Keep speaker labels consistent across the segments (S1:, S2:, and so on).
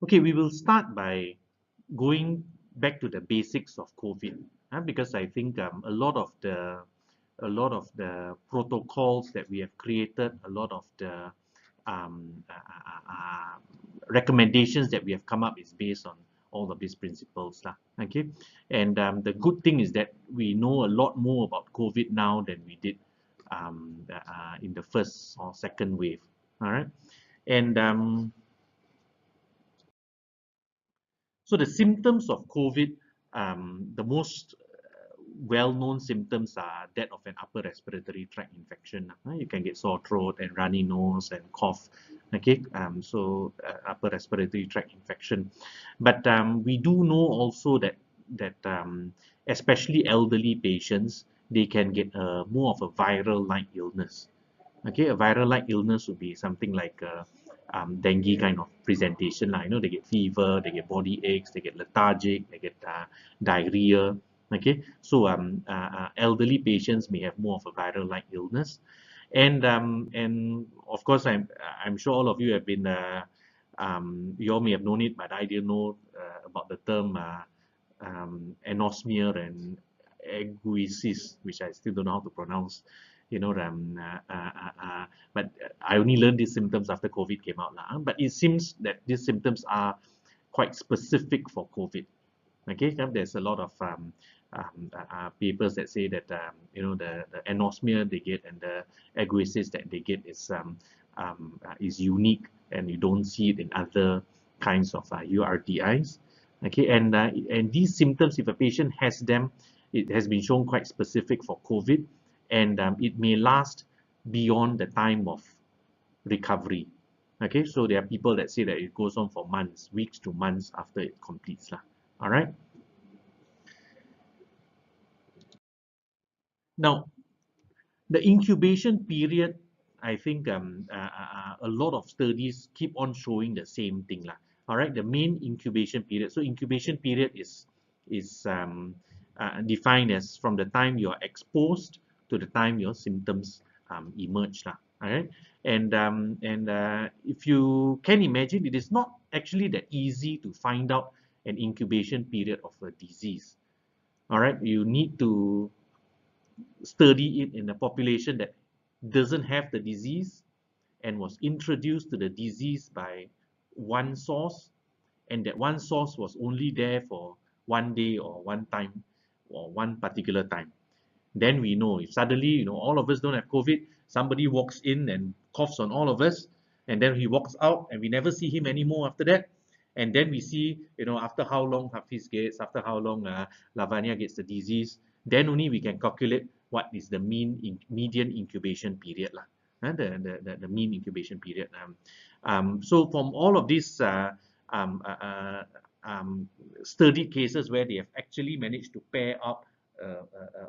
S1: Okay, we will start by going back to the basics of COVID, because I think a lot of the protocols that we have created, a lot of the um, uh, uh, uh, recommendations that we have come up is based on all of these principles lah. Okay, and the good thing is that we know a lot more about COVID now than we did in the first or second wave. All right, and so the symptoms of COVID, the most well-known symptoms are that of an upper respiratory tract infection. You can get sore throat and runny nose and cough. Okay, so upper respiratory tract infection. But we do know also that especially elderly patients, they can get more of a viral-like illness. Okay, a viral-like illness would be something like dengue kind of presentation. You know, they get fever, they get body aches, they get lethargic, they get diarrhea. Okay, so elderly patients may have more of a viral-like illness, and of course, I'm sure all of you have been you all may have known it, but I didn't know about the term anosmia and aguisis, which I still don't know how to pronounce. You know, but I only learned these symptoms after COVID came out. But it seems that these symptoms are quite specific for COVID. Okay, there's a lot of papers that say that you know, the anosmia they get and the aguisis that they get is unique, and you don't see it in other kinds of URTIs. Okay, and these symptoms, if a patient has them, it has been shown quite specific for COVID, and it may last beyond the time of recovery. Okay, so there are people that say that it goes on for months, weeks to months after it completes. All right. Now, the incubation period, I think a lot of studies keep on showing the same thing. All right, the main incubation period. So incubation period is defined as from the time you are exposed to the time your symptoms emerge. All right, and if you can imagine, it is not actually that easy to find out an incubation period of a disease. All right, you need to study it in a population that doesn't have the disease and was introduced to the disease by one source, and that one source was only there for one day or one time or one particular time. Then we know if suddenly, you know, all of us don't have COVID, somebody walks in and coughs on all of us, and then he walks out and we never see him anymore after that. And then we see, you know, after how long Hafiz gets, after how long Lavanya gets the disease, then only we can calculate what is the median incubation period lah. The mean incubation period. So from all of these um, uh, uh, studied cases where they have actually managed to pair up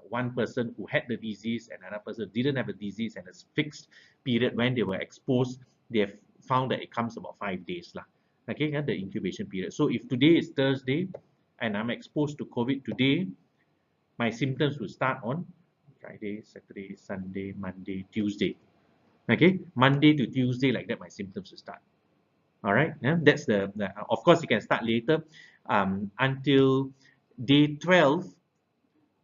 S1: one person who had the disease and another person didn't have the disease, and a fixed period when they were exposed, they have found that it comes about 5 days lah. Okay, the incubation period. So if today is Thursday and I'm exposed to COVID today, my symptoms will start on Friday, Saturday, Sunday, Monday, Tuesday. Okay, Monday to Tuesday, like that, my symptoms will start. All right, yeah, that's the of course you can start later until day 12.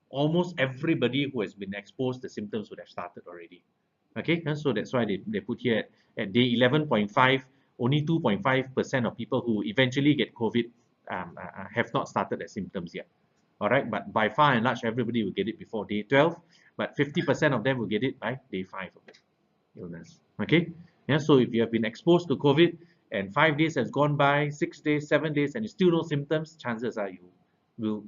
S1: Almost everybody who has been exposed, the symptoms would have started already. Okay, and so that's why they put here at day 11.5, only 2.5% of people who eventually get COVID have not started their symptoms yet. All right, but by far and large, everybody will get it before day 12, but 50% of them will get it by day 5 of the illness. Okay, yeah, so if you have been exposed to COVID and 5 days has gone by, 6 days, 7 days, and you still no symptoms, chances are you will,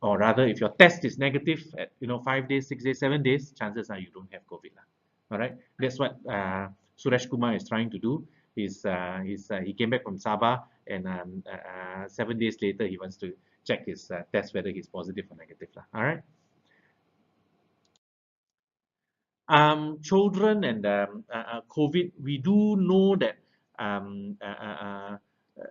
S1: or rather, if your test is negative at 5 days, 6 days, 7 days, chances are you don't have COVID. All right, that's what Suresh Kumar is trying to do. He came back from Sabah, and 7 days later he wants to check his test whether he's positive or negative. All right. Children and COVID, we do know that um, uh, uh, uh,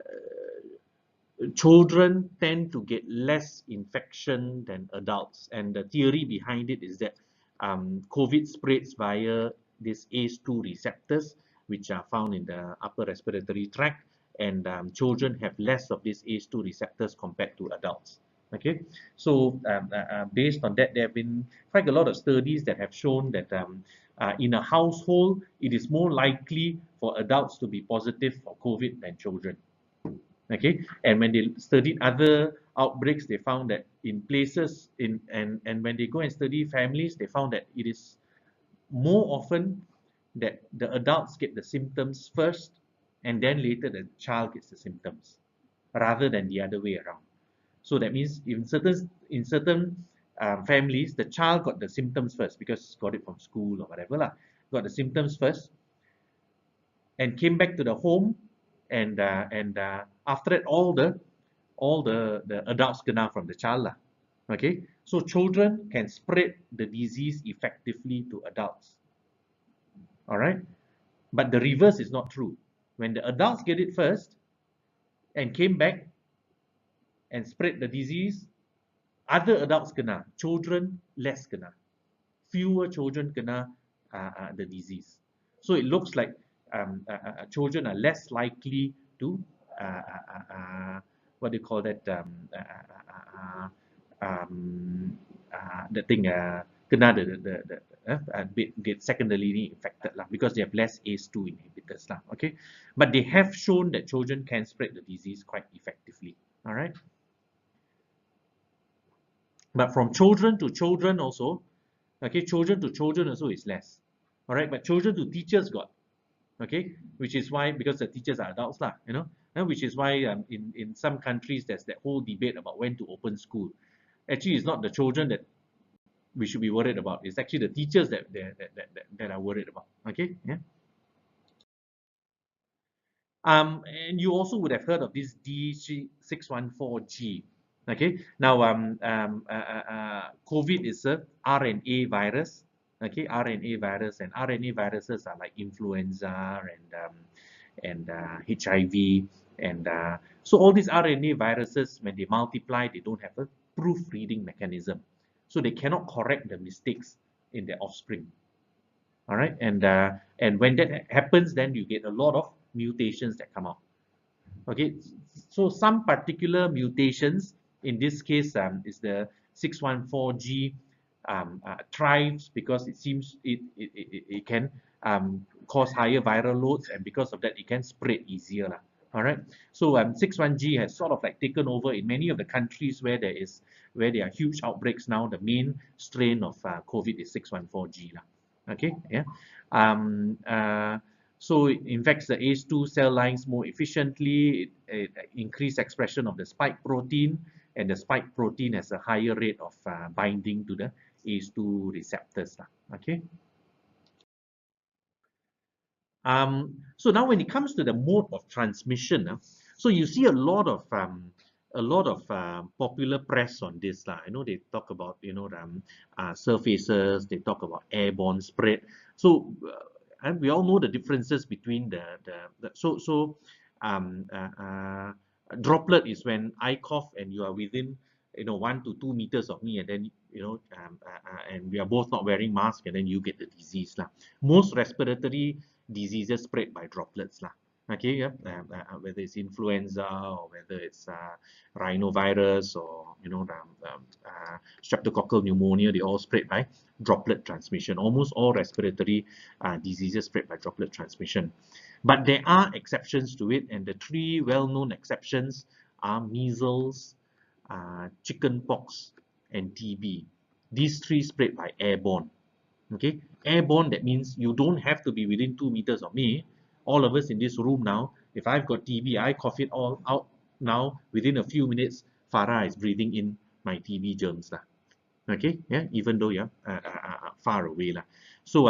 S1: children tend to get less infection than adults, and the theory behind it is that COVID spreads via these ACE2 receptors, which are found in the upper respiratory tract, and children have less of these ACE2 receptors compared to adults. Okay, so based on that, there have been quite a lot of studies that have shown that in a household, it is more likely for adults to be positive for COVID than children. Okay, and when they studied other outbreaks, they found that in places and when they go and study families, they found that it is more often that the adults get the symptoms first, and then later the child gets the symptoms, rather than the other way around. So that means in certain families, the child got the symptoms first because got it from school or whatever lah, got the symptoms first, and came back to the home, and after that all the adults kena from the child lah. Okay, so children can spread the disease effectively to adults. All right, but the reverse is not true. When the adults get it first and came back and spread the disease, other adults kena, children less kena. Fewer children kena the disease. So it looks like children are less likely to what do you call that? The thing kena get secondarily infected lah, because they have less ACE2 inhibitors lah. Okay, but they have shown that children can spread the disease quite effectively. All right. But from children to children also, okay, children to children also is less. All right, but children to teachers got, okay, which is why, because the teachers are adults lah, you know, which is why in some countries there's that whole debate about when to open school. Actually, it's not the children that we should be worried about. It's actually the teachers that are worried about. Okay, yeah. And you also would have heard of this D614G. Okay, now COVID is a RNA virus. Okay, RNA virus, and RNA viruses are like influenza and HIV, and so all these RNA viruses, when they multiply, they don't have a proofreading mechanism, so they cannot correct the mistakes in their offspring. All right, and when that happens, then you get a lot of mutations that come out. Okay, so some particular mutations, in this case is the 614G, thrives because it seems it can cause higher viral loads, and because of that it can spread easier lah. All right, so 61G has sort of like taken over in many of the countries where there are huge outbreaks now. The main strain of COVID is 614G lah. Okay, yeah. So it infects the ACE2 cell lines more efficiently. It increased expression of the spike protein, and the spike protein has a higher rate of binding to the ACE2 receptors. Okay. So now when it comes to the mode of transmission, so you see a lot of popular press on this. I know they talk about, you know, surfaces, they talk about airborne spread. So and we all know the differences between droplet is when I cough and you are within 1 to 2 meters of me, and then and we are both not wearing masks, and then you get the disease lah. Most respiratory diseases spread by droplets lah. Okay, yeah, whether it's influenza or whether it's rhinovirus or streptococcal pneumonia, they all spread by droplet transmission. Almost all respiratory diseases spread by droplet transmission. But there are exceptions to it, and the three well-known exceptions are measles, chickenpox, and TB. These three spread by airborne. Okay, airborne, that means you don't have to be within 2 meters of me. All of us in this room now, if I've got TB, I cough it all out now, within a few minutes, Farah is breathing in my TB germs lah. Okay, yeah, even though you're far away lah. So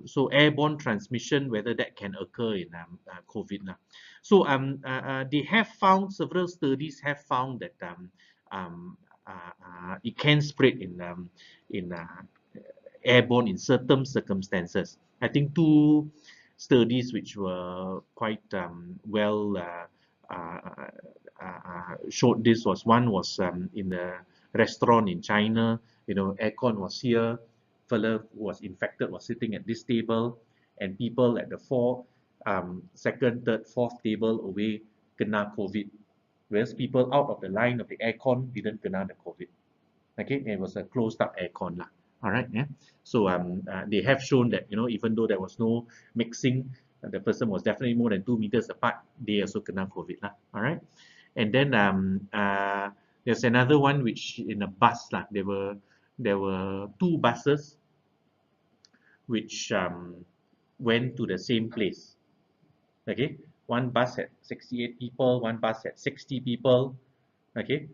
S1: so airborne transmission, whether that can occur in COVID lah. So they have found, several studies have found that it can spread in airborne in certain circumstances. I think two studies which were quite well showed this. One was in the restaurant in China. Aircon was here, fella who was infected was sitting at this table, and people at the second, third, fourth table away kena COVID, whereas people out of the line of the aircon didn't kena the COVID. Okay, it was a closed up aircon lah. All right, yeah. So they have shown that, you know, even though there was no mixing, the person was definitely more than 2 meters apart, they also kena COVID lah. All right, and then there's another one which in a bus lah. There were 2 buses which went to the same place. Okay, one bus had 68 people, one bus had 60 people. Okay,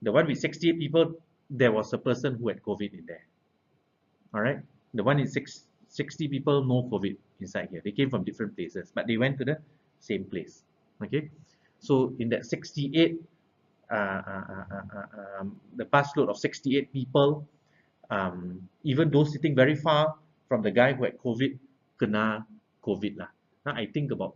S1: the one with 68 people, there was a person who had COVID in there. All right, the one in 60 people, no COVID inside here. They came from different places, but they went to the same place. Okay, so in that 68, the bus load of 68 people, even those sitting very far from the guy who had COVID, kena COVID lah. Now I think about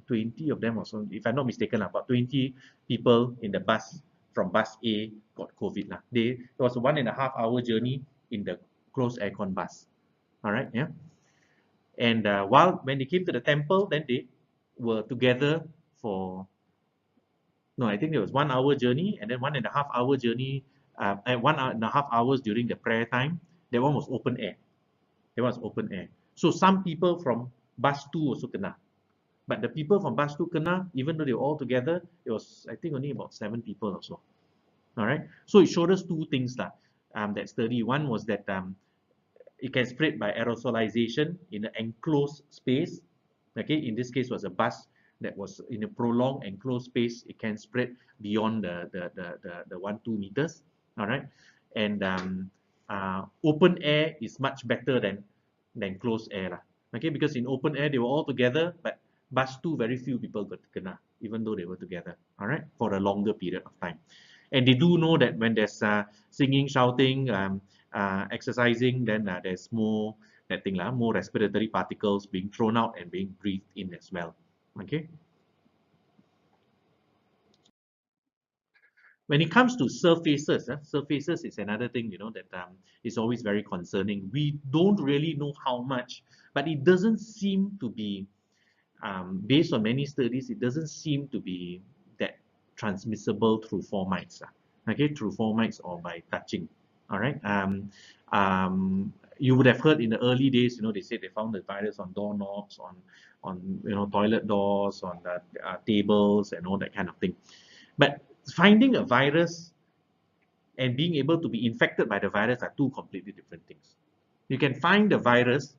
S1: 20 of them or so, if I'm not mistaken, about 20 people in the bus from bus A got COVID lah. It was a 1.5 hour journey in the closed aircon bus. All right, yeah. And when they came to the temple, then they were together for, no, I think it was 1 hour journey, and then 1.5 hour journey, at 1.5 hours during the prayer time. That one was open air. That was open air. So some people from bus 2 also kena. But the people from bus 2 kena, even though they were all together, it was, I think, only about 7 people or so. All right. So it showed us 2 things that study. One was that it can spread by aerosolization in an enclosed space. Okay. In this case, was a bus that was in a prolonged enclosed space. It can spread beyond the 1-2 meters. All right. And open air is much better than closed air. Okay. Because in open air, they were all together, but bus 2, very few people got kena, even though they were together, all right, for a longer period of time. And they do know that when there's singing, shouting, exercising, then there's more more respiratory particles being thrown out and being breathed in as well. Okay. When it comes to surfaces, surfaces is another thing, you know, that is always very concerning. We don't really know how much, but it doesn't seem to be, based on many studies, it doesn't seem to be that transmissible through fomites, okay, through fomites or by touching. All right. You would have heard in the early days, you know, they said they found the virus on doorknobs, on you know, toilet doors, on the tables, and all that kind of thing. But finding a virus and being able to be infected by the virus are 2 completely different things. You can find the virus,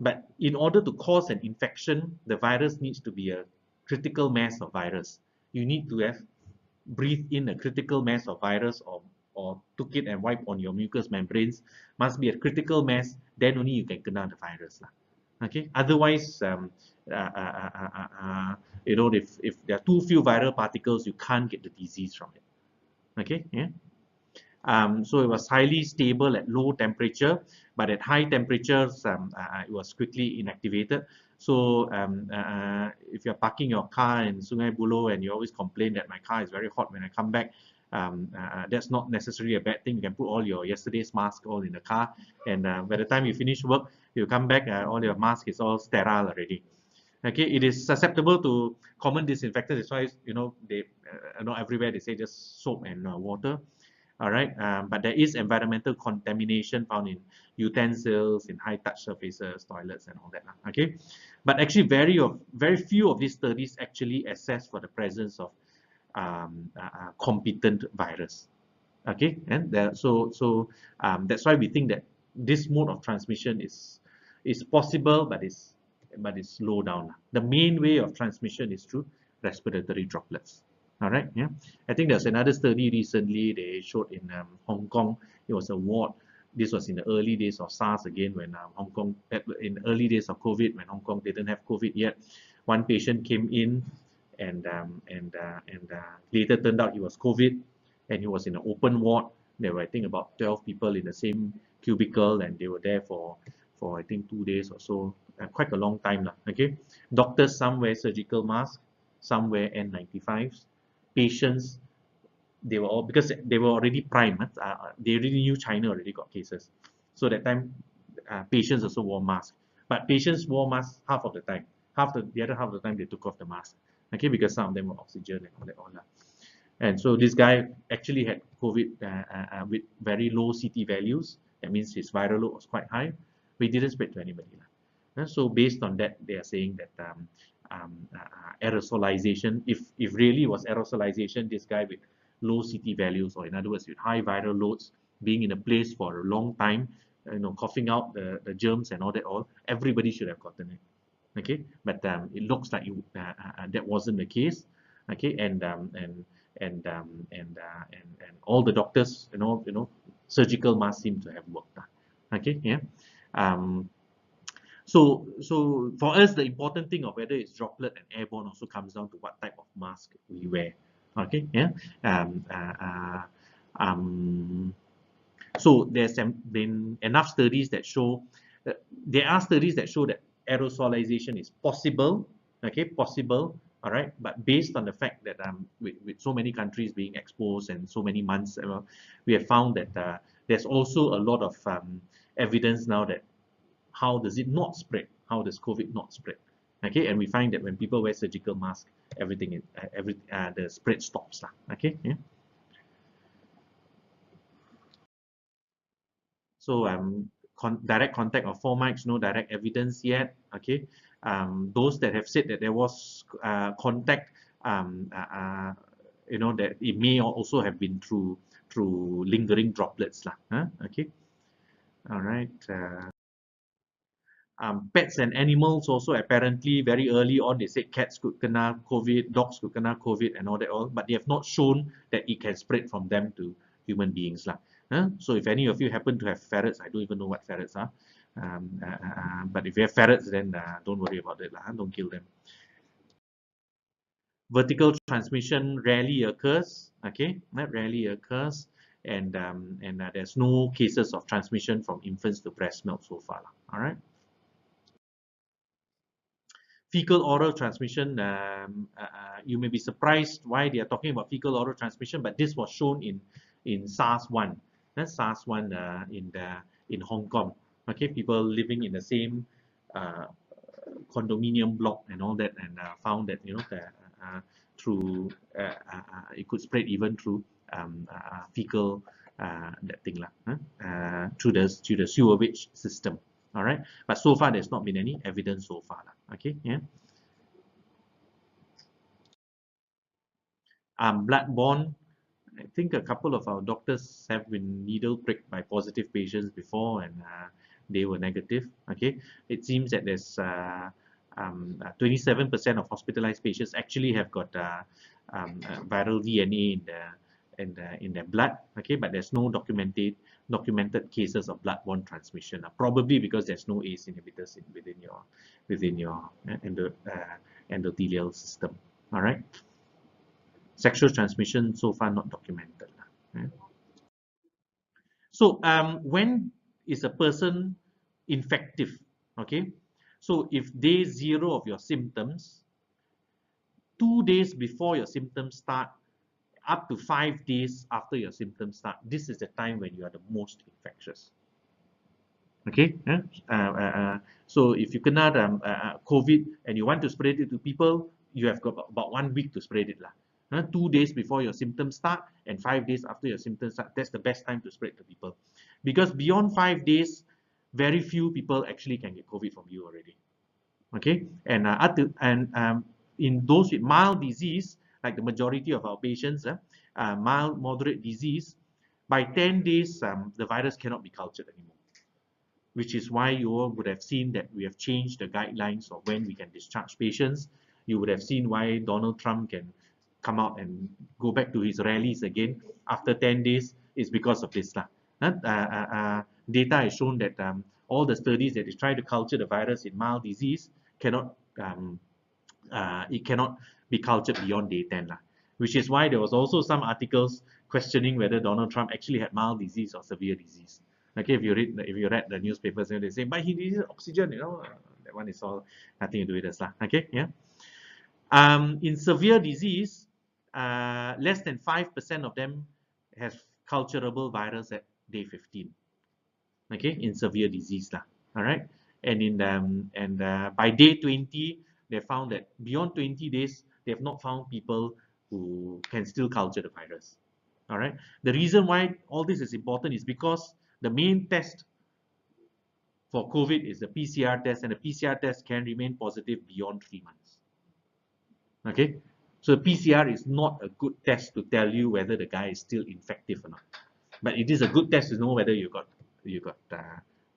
S1: but in order to cause an infection, the virus needs to be a critical mass of virus. You need to have breathed in a critical mass of virus, or took it and wiped on your mucous membranes. Must be a critical mass, then only you can kena the virus. Okay. Otherwise, you know, if there are too few viral particles, you can't get the disease from it. Okay. Yeah. So it was highly stable at low temperature, but at high temperatures, it was quickly inactivated. So if you're parking your car in Sungai Buloh and you always complain that my car is very hot when I come back, that's not necessarily a bad thing. You can put all your yesterday's mask all in the car, and by the time you finish work, you come back, all your mask is all sterile already. Okay, it is susceptible to common disinfectants. That's why, you know, they not everywhere they say just soap and water. All right, but there is environmental contamination found in utensils, in high touch surfaces, toilets, and all that. Okay, but actually very few of these studies actually assess for the presence of competent virus. Okay, and that's why we think that this mode of transmission is possible, but is slow down. The main way of transmission is through respiratory droplets. All right, yeah. I think there's another study recently they showed in Hong Kong. It was a ward. This was in the early days of SARS again, when Hong Kong, in the early days of COVID, when Hong Kong didn't have COVID yet. One patient came in, and later turned out he was COVID, and he was in an open ward. There were, I think, about 12 people in the same cubicle, and they were there for I think 2 days or so, quite a long time. Okay, doctors, some wear surgical masks, some wear N95s. Patients, they were all, because they were already primed. They already knew China already got cases, so that time patients also wore masks. But patients wore masks half of the time. The other half of the time they took off the mask. Okay, because some of them were oxygen and all that all that. And so this guy actually had COVID with very low CT values. That means his viral load was quite high, but he didn't spread to anybody. So based on that, they are saying that aerosolization, if really was aerosolization, this guy with low CT values, or in other words, with high viral loads, being in a place for a long time, coughing out the germs and all that, everybody should have gotten it. Okay, but it looks like that wasn't the case. Okay, and all the doctors, surgical masks seem to have worked. Okay, yeah. So for us, the important thing of whether it's droplet and airborne also comes down to what type of mask we wear. Okay, yeah. So there's been enough studies that show there are studies that show that aerosolization is possible. Okay, possible. All right, but based on the fact that with so many countries being exposed and so many months, we have found that there's also a lot of evidence now that how does it not spread? How does COVID not spread? Okay, and we find that when people wear surgical masks, everything the spread stops. Okay, yeah. So direct contact of 4 mics, no direct evidence yet. Okay, those that have said that there was contact, that it may also have been through lingering droplets, okay, all right. Pets and animals also apparently very early on they said cats could kena COVID, dogs could kena COVID and all that but they have not shown that it can spread from them to human beings. So if any of you happen to have ferrets, I don't even know what ferrets are, but if you have ferrets, then don't worry about it, don't kill them. Vertical transmission rarely occurs, okay, that rarely occurs, and there's no cases of transmission from infants to breast milk so far, all right. Fecal oral transmission, you may be surprised why they are talking about fecal oral transmission, but this was shown in SARS-1. That's SARS-1 in Hong Kong. Okay, people living in the same condominium block and all that, and found that through it could spread even through fecal that thing through the sewage system. All right, but so far there's not been any evidence so far. Okay, yeah. Bloodborne, I think a couple of our doctors have been needle pricked by positive patients before, and they were negative. Okay, it seems that there's 27% of hospitalized patients actually have got viral DNA in their blood. Okay, but there's no documented cases of bloodborne transmission. Probably because there's no ACE inhibitors within your endothelial system. All right. Sexual transmission so far not documented. So when is a person infective? Okay, so if day 0 of your symptoms, 2 days before your symptoms start, up to 5 days after your symptoms start, this is the time when you are the most infectious. Okay, so if you kena COVID and you want to spread it to people, you have got about 1 week to spread it. 2 days before your symptoms start and 5 days after your symptoms start, that's the best time to spread to people. Because beyond 5 days, very few people actually can get COVID from you already. Okay, and in those with mild disease, like the majority of our patients, mild, moderate disease, by 10 days, the virus cannot be cultured anymore. Which is why you all would have seen that we have changed the guidelines of when we can discharge patients. You would have seen why Donald Trump can come out and go back to his rallies again after 10 days is because of this. Data has shown that all the studies that they try to culture the virus in mild disease cannot be cultured beyond day 10. Which is why there was also some articles questioning whether Donald Trump actually had mild disease or severe disease. Okay, if you read the newspapers, they say, but he needs oxygen, that one is all nothing to do with us. Okay, yeah. In severe disease, less than 5% of them have culturable virus at day 15. Okay, in severe disease, all right. and by day 20, they found that beyond 20 days, they have not found people who can still culture the virus. All right. The reason why all this is important is because the main test for COVID is the PCR test, and the PCR test can remain positive beyond 3 months. Okay. So PCR is not a good test to tell you whether the guy is still infective or not, but it is a good test to know whether you got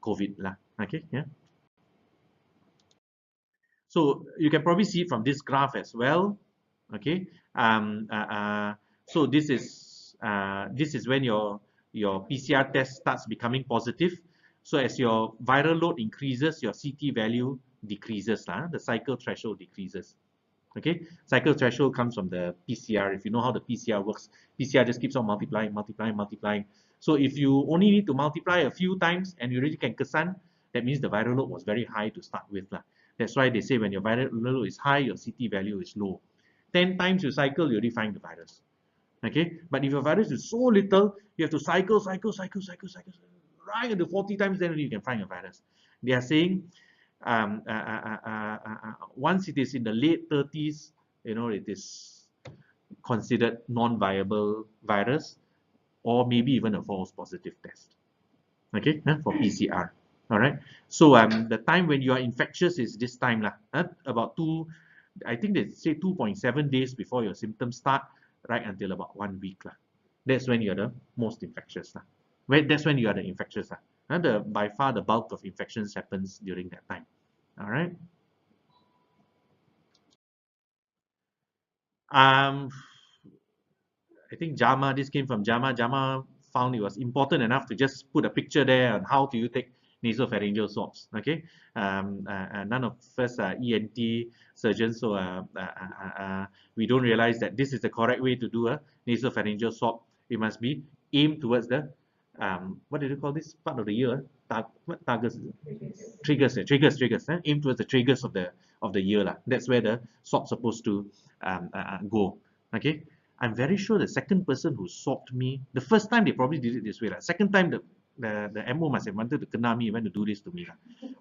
S1: COVID lah. Okay. Yeah. So you can probably see it from this graph as well. Okay. So this is when your PCR test starts becoming positive. So as your viral load increases, your CT value decreases. The cycle threshold decreases. Okay, cycle threshold comes from the PCR. If you know how the PCR works, PCR just keeps on multiplying, multiplying, multiplying. So if you only need to multiply a few times and you already can kesan, that means the viral load was very high to start with. That's why they say when your viral load is high, your CT value is low. 10 times you cycle, you already find the virus. Okay, but if your virus is so little, you have to cycle, right into 40 times, then you can find your virus. They are saying once it is in the late 30s, it is considered non-viable virus, or maybe even a false positive test. Okay, for PCR. All right. So the time when you are infectious is this time about I think they say 2.7 days before your symptoms start, right until about 1 week That's when you're the most infectious That's when you are the infectious by far the bulk of infections happens during that time. All right. I think JAMA, this came from JAMA. JAMA found it was important enough to just put a picture there on how do you take nasopharyngeal swabs. Okay, none of us are ENT surgeons, so we don't realize that this is the correct way to do a nasopharyngeal swab. It must be aimed towards the what do you call this part of the ear? Triggers, aimed towards the triggers of the ear That's where the swab's supposed to go. Okay. I'm very sure the second person who swabbed me, the first time they probably did it this way. Second time the MO must have wanted to kena me, went to do this to me.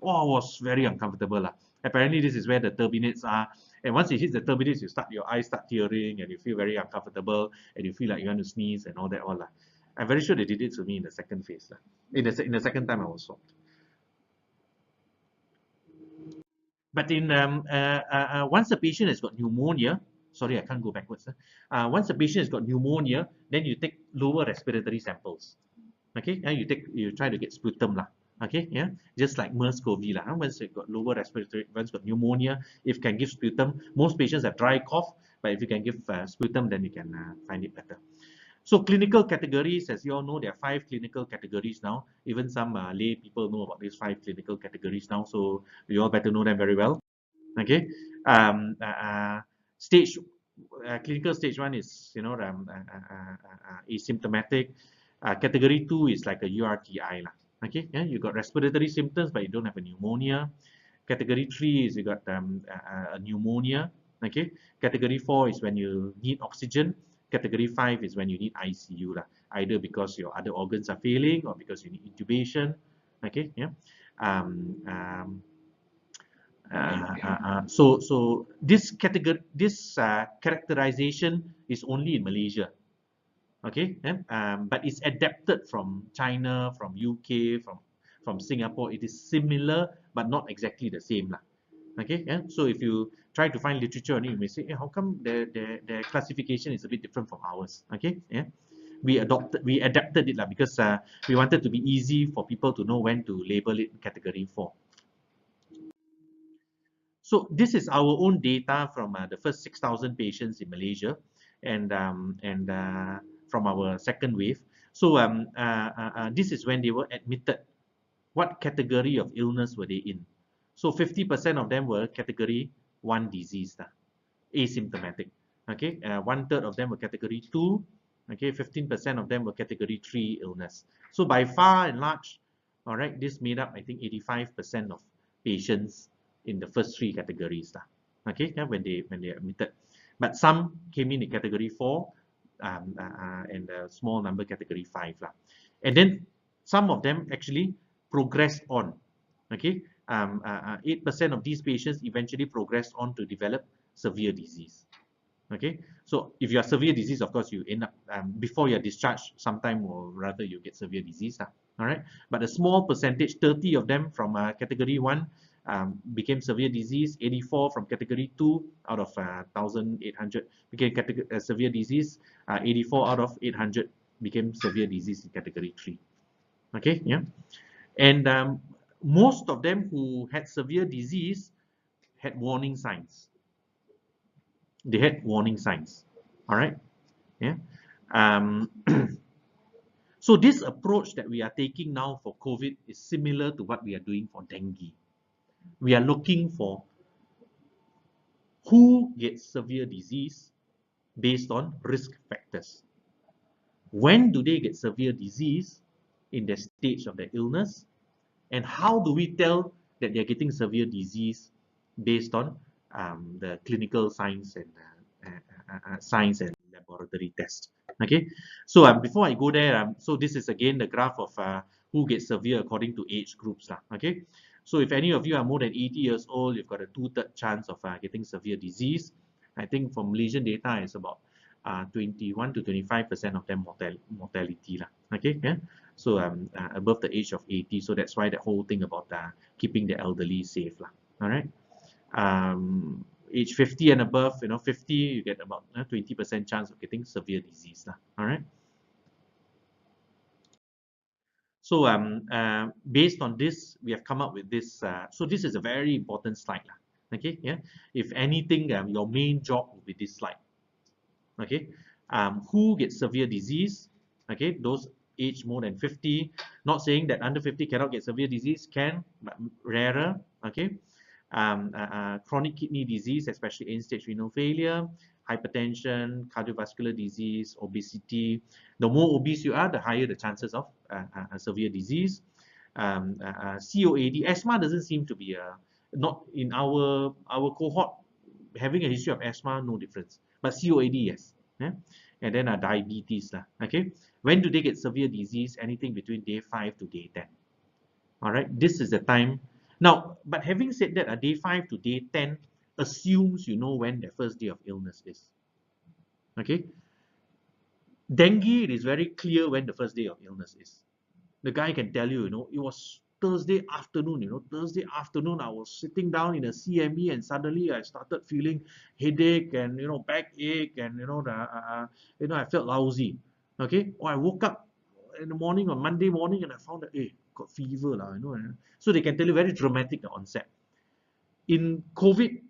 S1: Oh, I was very uncomfortable. Apparently this is where the turbinates are. And once it hits the turbinates, your eyes start tearing and you feel very uncomfortable and you feel like you want to sneeze and all that all. I'm very sure they did it to me in the second phase. In the second time I was swabbed. But in once the patient has got pneumonia, sorry, I can't go backwards. Once the patient has got pneumonia, then you take lower respiratory samples. Okay, you try to get sputum Okay, yeah, just like MERS-CoV Once you got lower respiratory, once got pneumonia, if can give sputum, most patients have dry cough, but if you can give sputum, then you can find it better. So clinical categories, as you all know, there are 5 clinical categories now. Even some lay people know about these 5 clinical categories now, so you all better know them very well. Okay, stage clinical stage 1 is asymptomatic. Category 2 is like a URTI Okay, yeah, you got respiratory symptoms, but you don't have a pneumonia. Category 3 is you got a pneumonia. Okay, category 4 is when you need oxygen. Category 5 is when you need ICU either because your other organs are failing or because you need intubation. Okay, yeah. So this characterization is only in Malaysia. Okay, but it's adapted from China, from UK, from Singapore. It is similar but not exactly the same Okay, yeah. So if you try to find literature on it, you may say, hey, how come the classification is a bit different from ours? Okay, yeah. We adapted it because we wanted to be easy for people to know when to label it in category 4. So this is our own data from the first 6,000 patients in Malaysia, and from our second wave. So this is when they were admitted. What category of illness were they in? So 50% of them were category 1 disease, asymptomatic. Okay, 1/3 of them were category 2. Okay, 15% of them were category 3 illness. So by far and large, all right, this made up I think 85% of patients in the first 3 categories Okay, yeah, when they admitted. But some came in category 4 and a small number category 5 And then some of them actually progressed on. Okay, 8% of these patients eventually progress on to develop severe disease. Okay, so if you are severe disease, of course, you end up before you're discharged, sometime or rather you get severe disease. All right, but a small percentage, 30 of them from category 1 became severe disease, 84 from category 2 out of 1,800 became severe disease, 84 out of 800 became severe disease in category 3. Okay, yeah, and most of them who had severe disease had warning signs. They had warning signs. All right, yeah. So this approach that we are taking now for COVID is similar to what we are doing for dengue. We are looking for who gets severe disease based on risk factors. When do they get severe disease in the stage of the illness? And how do we tell that they're getting severe disease based on the clinical signs and signs and laboratory tests? Okay, so before I go there, so this is again the graph of who gets severe according to age groups. Okay, so if any of you are more than 80 years old, you've got a 2/3 chance of getting severe disease. I think from Malaysian data, it's about 21 to 25% of them mortality. Okay, yeah. So above the age of 80, so that's why the whole thing about keeping the elderly safe. All right. Age 50 and above, 50, you get about 20% chance of getting severe disease. All right. So based on this, we have come up with this. So this is a very important slide. Okay, yeah. If anything, your main job will be this slide. Okay, who gets severe disease? Okay, those age more than 50. Not saying that under 50 cannot get severe disease, can, but rarer. Okay, chronic kidney disease, especially end-stage renal failure, hypertension, cardiovascular disease, obesity. The more obese you are, the higher the chances of severe disease. COAD, asthma doesn't seem to be not in our cohort. Having a history of asthma, no difference. But COAD, yes. Yeah? And then diabetes. Okay. When do they get severe disease? Anything between day 5 to day 10. All right. This is the time. Now, but having said that, day 5 to day 10 assumes you know when the first day of illness is. Okay. Dengue, it is very clear when the first day of illness is. The guy can tell you, it was Thursday afternoon, Thursday afternoon, I was sitting down in a CME and suddenly I started feeling headache and, backache and, I felt lousy. Okay. Or I woke up in the morning on Monday morning and I found that, hey, got fever, So they can tell you very dramatic the onset. In COVID,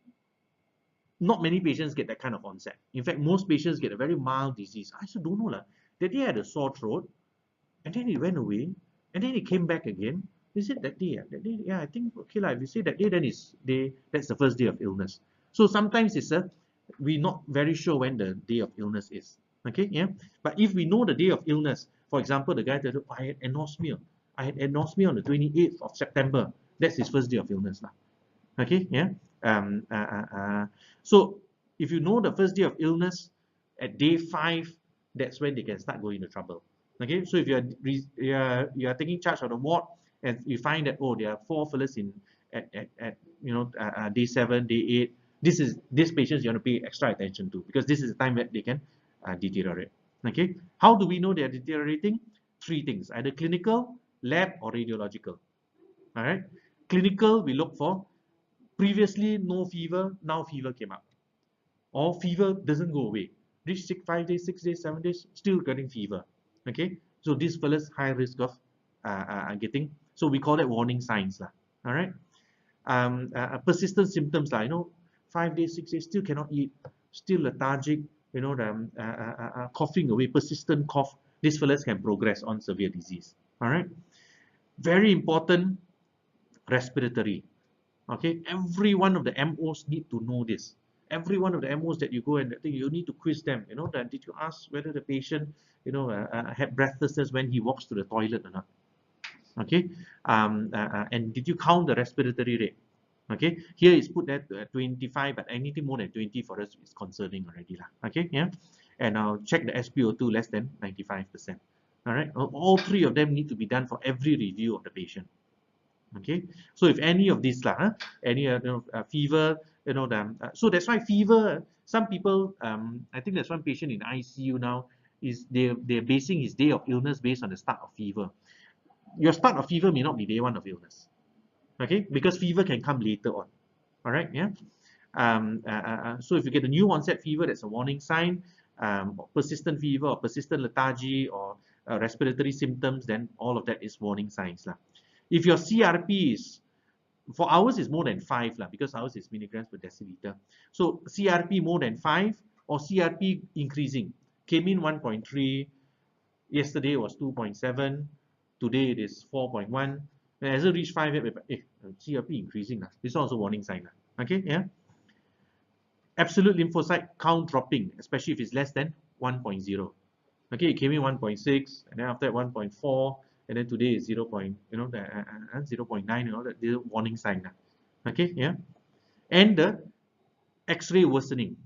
S1: not many patients get that kind of onset. In fact, most patients get a very mild disease. I also don't know. That day I had a sore throat and then it went away. And then it came back again. Is it that day? That day, yeah, I think, okay, if you say that day, then that's the first day of illness. So sometimes we're not very sure when the day of illness is. Okay, yeah. But if we know the day of illness, for example, the guy said, I had anosmia. I had anosmia on the 28th of September. That's his first day of illness. Okay, yeah. So if you know the first day of illness at day 5, that's when they can start going into trouble. Okay, so if you are taking charge of the ward and you find that there are 4 fellas at day 7, day 8, these patients you want to pay extra attention to because this is the time that they can deteriorate. Okay, how do we know they are deteriorating? 3 things: either clinical, lab, or radiological. All right, clinical, we look for previously no fever, now fever came up, or fever doesn't go away. Reach 5 days, 6 days, 7 days, still getting fever. Okay, so these fellas high risk of getting. So we call that warning signs, all right. Persistent symptoms, 5 days, 6 days, still cannot eat, still lethargic, coughing away, persistent cough. These fellas can progress on severe disease. All right. Very important, respiratory. Okay, every one of the MOs need to know this. Every one of the MOs that you go and you need to quiz them. That did you ask whether the patient, had breathlessness when he walks to the toilet or not? Okay, and did you count the respiratory rate? Okay, here is put at 25, but anything more than 20 for us is concerning already, Okay, yeah, and I'll check the SpO2 less than 95%. All right, all 3 of them need to be done for every review of the patient. Okay, so if any of these any fever, so that's why fever. Some people, I think there's one patient in ICU now. Is they're basing his day of illness based on the start of fever. Your start of fever may not be day one of illness. Okay, because fever can come later on. All right, yeah. So if you get a new onset fever, that's a warning sign. Or persistent fever or persistent lethargy or respiratory symptoms, then all of that is warning signs lah. If your CRP is, for ours is more than 5 lah, because ours is milligrams per deciliter. So CRP more than 5 or CRP increasing, came in 1.3, yesterday was 2.7, today it is 4.1, and as it reached 5 yet, CRP increasing lah. This is also warning sign lah. Okay, yeah. Absolute lymphocyte count dropping, especially if it's less than 1.0. Okay, it came in 1.6, and then after that 1.4, and then today is 0. 0.9, that is a warning sign. Okay, yeah. And the X-ray worsening.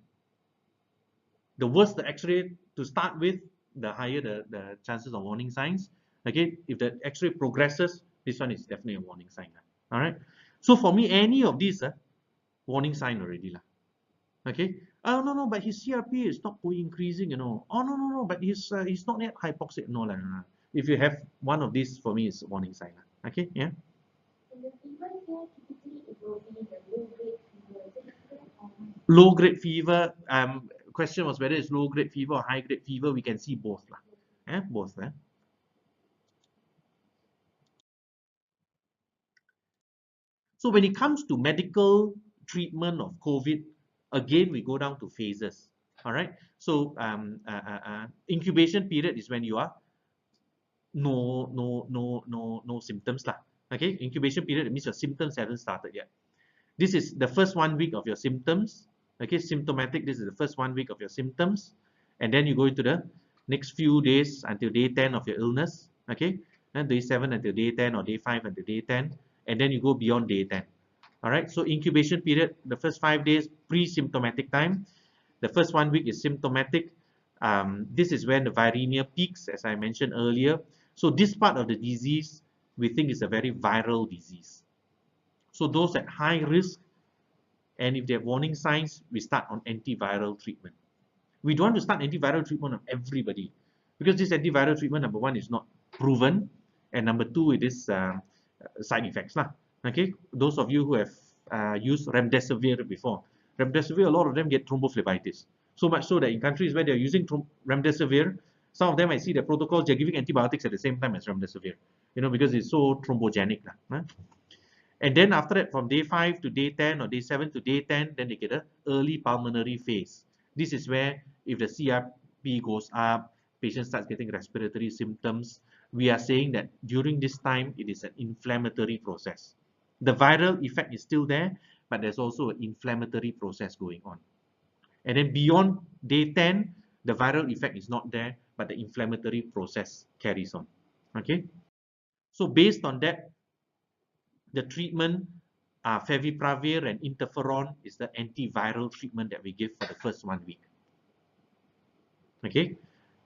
S1: The worse the X-ray to start with, the higher the chances of warning signs. Okay, if the X-ray progresses, this one is definitely a warning sign. All right. So for me, any of these, warning sign already. Okay. Oh no, but his CRP is not increasing, Oh no, but he's not yet hypoxic. No. If you have one of these, for me, it's warning sign. Okay, yeah. Low grade fever. Question was whether it's low grade fever or high grade fever. We can see both lah. Both. So when it comes to medical treatment of COVID, again we go down to phases. All right. So incubation period is when you are no symptoms lah. Okay. Incubation period means your symptoms haven't started yet. This is the first 1 week of your symptoms. Okay, symptomatic. This is the first 1 week of your symptoms, and then you go into the next few days until day 10 of your illness. Okay, and day 7 until day 10 or day 5 until day 10, and then you go beyond day 10. All right. So incubation period, the first 5 days pre-symptomatic time. The first 1 week is symptomatic. This is when the viremia peaks, as I mentioned earlier. So this part of the disease we think is a very viral disease. So those at high risk, and if they have warning signs, we start on antiviral treatment. We don't want to start antiviral treatment on everybody, because this antiviral treatment, number one, is not proven, and number two, it is side effects lah. Okay, those of you who have used remdesivir before, remdesivir, a lot of them get thrombophlebitis. So much so that in countries where they're using remdesivir, some of them I see the protocols, they're giving antibiotics at the same time as remdesivir, because it's so thrombogenic lah. And then after that, from day 5 to day 10 or day 7 to day 10, then they get an early pulmonary phase. This is where if the CRP goes up, patient starts getting respiratory symptoms, we are saying that during this time, it is an inflammatory process. The viral effect is still there, but there's also an inflammatory process going on. And then beyond day 10, the viral effect is not there, but the inflammatory process carries on. Okay. So based on that, the treatment, favipiravir and interferon is the antiviral treatment that we give for the first 1 week. Okay.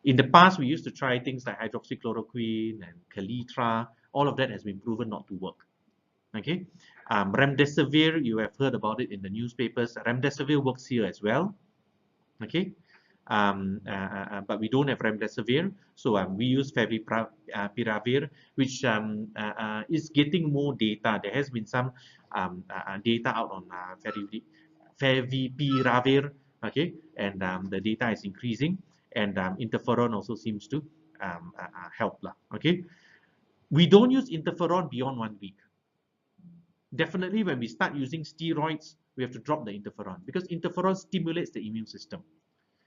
S1: In the past, we used to try things like hydroxychloroquine and Kaletra. All of that has been proven not to work. Okay. Remdesivir, you have heard about it in the newspapers. Remdesivir works here as well. Okay. But we don't have remdesivir, so we use favipiravir, which is getting more data. There has been some data out on favipiravir, okay, and the data is increasing, and interferon also seems to help lah. Okay, we don't use interferon beyond 1 week. Definitely, when we start using steroids, we have to drop the interferon, because interferon stimulates the immune system.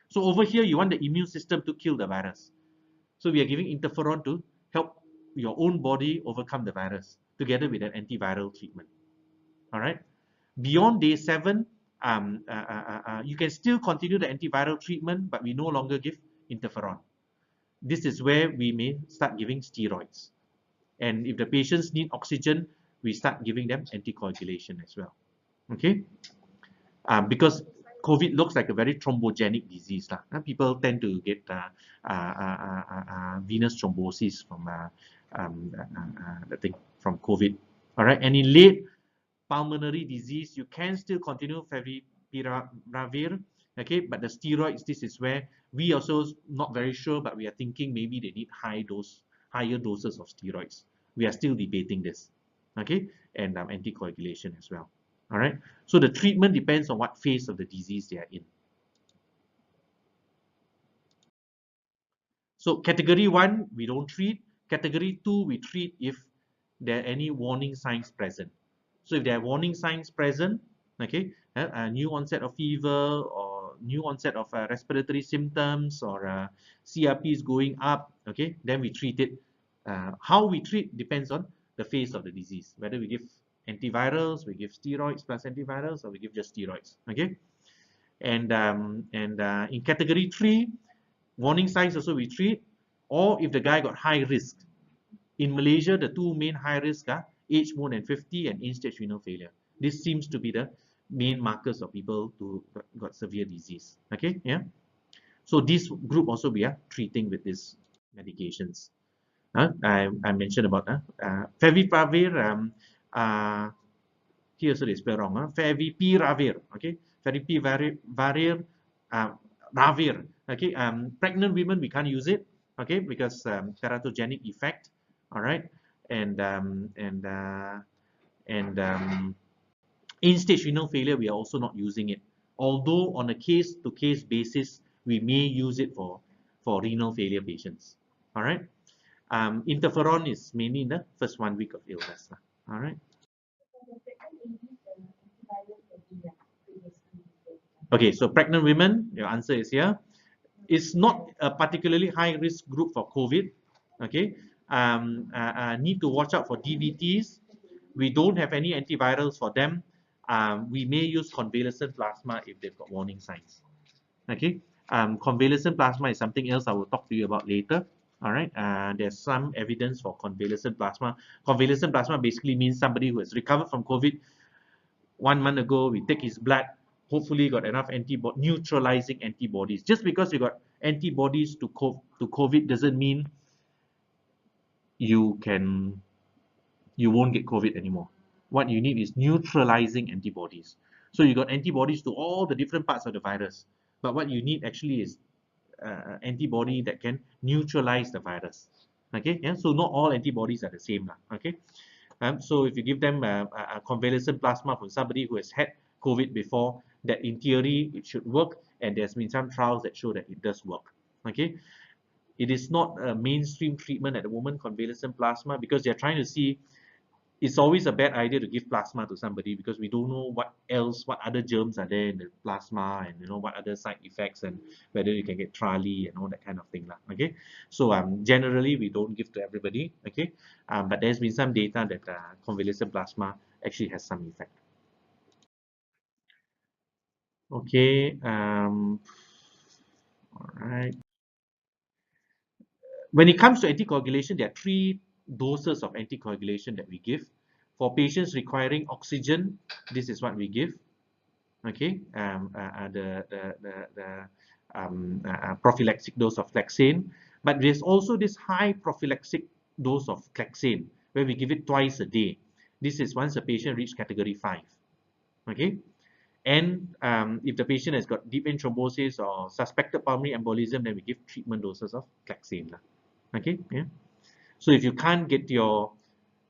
S1: So over here, you want the immune system to kill the virus. So we are giving interferon to help your own body overcome the virus, together with an antiviral treatment. All right. Beyond day 7, you can still continue the antiviral treatment, but we no longer give interferon. This is where we may start giving steroids. And if the patients need oxygen, we start giving them anticoagulation as well. Okay. Because COVID looks like a very thrombogenic disease. People tend to get venous thrombosis from from COVID. All right, and in late pulmonary disease, you can still continue favipiravir, okay, but the steroids, this is where we also not very sure, but we are thinking maybe they need higher doses of steroids. We are still debating this, okay, and anticoagulation as well. All right, so the treatment depends on what phase of the disease they are in. So category 1, we don't treat. Category 2, we treat if there are any warning signs present. So if there are warning signs present, okay, a new onset of fever or new onset of respiratory symptoms or CRP is going up, okay, then we treat it. How we treat depends on the phase of the disease, whether we give antivirals, we give steroids plus antivirals, or we give just steroids, okay. And in category 3, warning signs also we treat, or if the guy got high risk. In Malaysia, the two main high risk are age more than 50 and end-stage renal failure. This seems to be the main markers of people who got severe disease. Okay, yeah. So this group also we are treating with these medications. I mentioned about favipiravir. Here also they spell wrong. Favipiravir. Okay, favipiravir. Ravir. Okay, pregnant women we can't use it. Okay, because teratogenic effect. All right, and in-stage renal failure we are also not using it. Although on a case-to-case basis we may use it for renal failure patients. All right, interferon is mainly in the first 1 week of illness. All right. Okay, so pregnant women, your answer is here. It's not a particularly high risk group for COVID. Okay, need to watch out for DVTs. We don't have any antivirals for them. We may use convalescent plasma if they've got warning signs. Okay, convalescent plasma is something else I will talk to you about later. All right, there's some evidence for convalescent plasma. Convalescent plasma basically means somebody who has recovered from COVID 1 month ago, we take his blood, hopefully got enough neutralizing antibodies. Just because you got antibodies to COVID doesn't mean you won't get COVID anymore. What you need is neutralizing antibodies. So you got antibodies to all the different parts of the virus, but what you need actually is antibody that can neutralize the virus. Okay, yeah. So not all antibodies are the same, okay. So if you give them a convalescent plasma from somebody who has had COVID before, that in theory it should work, and there's been some trials that show that it does work. Okay, it is not a mainstream treatment at the moment, convalescent plasma, because they're trying to see. It's always a bad idea to give plasma to somebody because we don't know what other germs are there in the plasma, and what other side effects, and whether you can get trali and all that kind of thing. Okay, so generally we don't give to everybody. Okay, but there's been some data that convalescent plasma actually has some effect. Okay, all right. When it comes to anticoagulation, there are 3 doses of anticoagulation that we give. For patients requiring oxygen, this is what we give. Okay, prophylactic dose of Clexane. But there's also this high prophylactic dose of Clexane, where we give it twice a day. This is once a patient reaches category 5. Okay, and if the patient has got deep vein thrombosis or suspected pulmonary embolism, then we give treatment doses of Clexane. Okay, yeah. So if you can't get your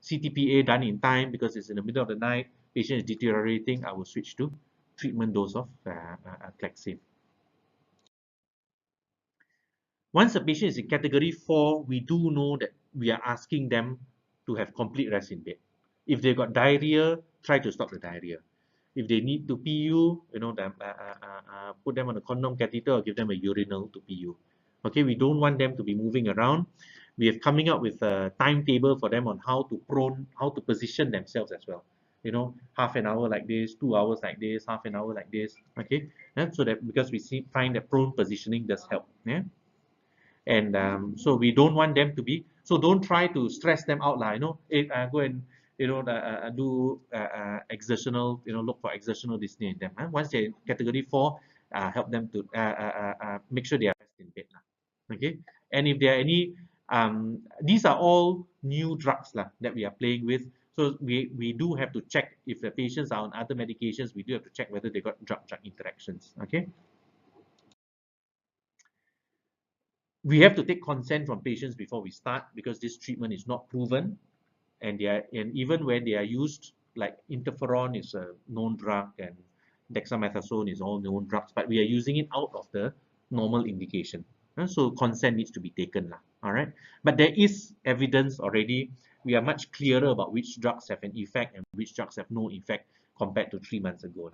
S1: CTPA done in time because it's in the middle of the night, patient is deteriorating, I will switch to treatment dose of Clexane. Once a patient is in category 4, we do know that we are asking them to have complete rest in bed. If they've got diarrhea, try to stop the diarrhea. If they need to PU, put them on a condom catheter or give them a urinal to PU. Okay, we don't want them to be moving around. We are coming up with a timetable for them on how to position themselves as well. Half an hour like this, 2 hours like this, half an hour like this. Okay, so that because we find that prone positioning does help. Yeah, and so we don't want them to be. So don't try to stress them out, go and do exertional, look for exertional dyspnea in them. Once they're in category 4, help them to make sure they are rest in bed. Okay, and if there are any, these are all new drugs that we are playing with. So we do have to check if the patients are on other medications. We do have to check whether they got drug-drug interactions. Okay. We have to take consent from patients before we start, because this treatment is not proven, and even when they are used, like interferon is a known drug and dexamethasone is all known drugs, but we are using it out of the normal indication. So consent needs to be taken. All right. But there is evidence already. We are much clearer about which drugs have an effect and which drugs have no effect compared to 3 months ago.